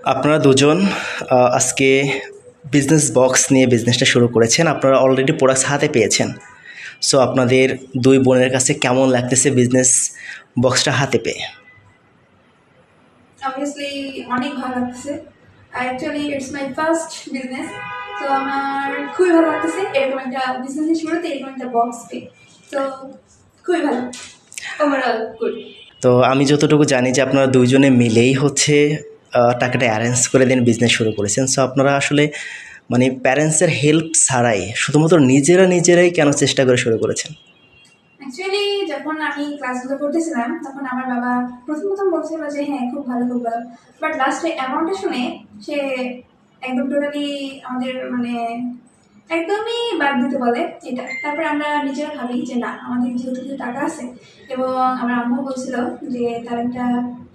আপনারা দুজন আজকে বিজনেস বক্স নিয়ে বিজনেসটা শুরু করেছেন। আপনারা অলরেডি প্রোডাক্টস হাতে পেয়েছেন। সো আপনাদের দুই বোনের কাছে কেমন লাগতেছে বিজনেস বক্সটা হাতে পেয়ে? অবভিয়াসলি অনেক ভালো লাগতেছে। Actually it's my first business, তো আমার খুবই ভালো লাগতেছে এরকম একটা বিজনেসের শুরুতে এরকম একটা বক্স পেয়ে। তো খুবই ভালো, ওভারঅল গুড। তো আমি যতটুকু জানি যে আপনারা দুইজনে মিলেই হচ্ছে টাকাটা অ্যারেঞ্জ করে দেন বিজনেস শুরু করেছেন। সো আপনারা আসলে মানে প্যারেন্টসের হেল্প ছাড়াই শুধুমাত্র নিজেরাই কেন চেষ্টা করে শুরু করেছেন? অ্যাকচুয়ালি যখন আমি ক্লাসগুলো করতেছিলাম তখন আমার বাবা প্রথম বলছিল যে হ্যাঁ খুব ভালো খুব ভালো, বাট লাস্টে অ্যামাউন্টটা শুনে সে একদম টোটালি আমাদের মানে একদমই বাদ দিতে বলে এটা। তারপরে আমরা নিজেরা ভাবি যে না, আমাদের যেহেতু কিছু টাকা আছে এবং আমার আম্মু বলছিল যে তার একটা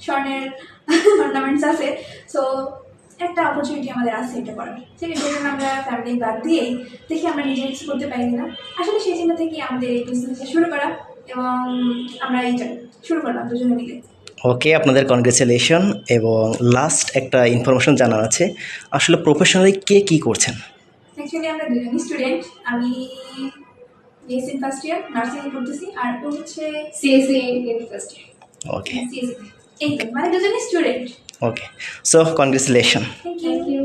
স্বর্ণের অর্নামেন্টস আছে, সো একটা অপরচুনিটি আমাদের আছে এটা করার। ঠিক আছে, সেই জন্য আমরা ফ্যামিলি বাদ দিয়েই দেখি আমরা নিজে কিছু করতে পারি কিনা। আসলে সেই চিন্তা থেকে আমাদের এই বিজনেসটা শুরু করা এবং আমরা এইটা শুরু করলাম দুজনে মিলে। ওকে, আপনাদের কনগ্রেচুলেশন। এবং লাস্ট একটা ইনফরমেশন জানার আছে, আসলে প্রফেশনালি কে কী করছেন? অ্যাকচুয়ালি আমরা দুজনই স্টুডেন্ট। আমি বিএসসি ফার্স্ট ইয়ার নার্সিং করতেছি, আর ও হচ্ছে CSC in first year. Okay CSC এই তো, মানে দুজনই students. Okay, so congratulation. Thank you.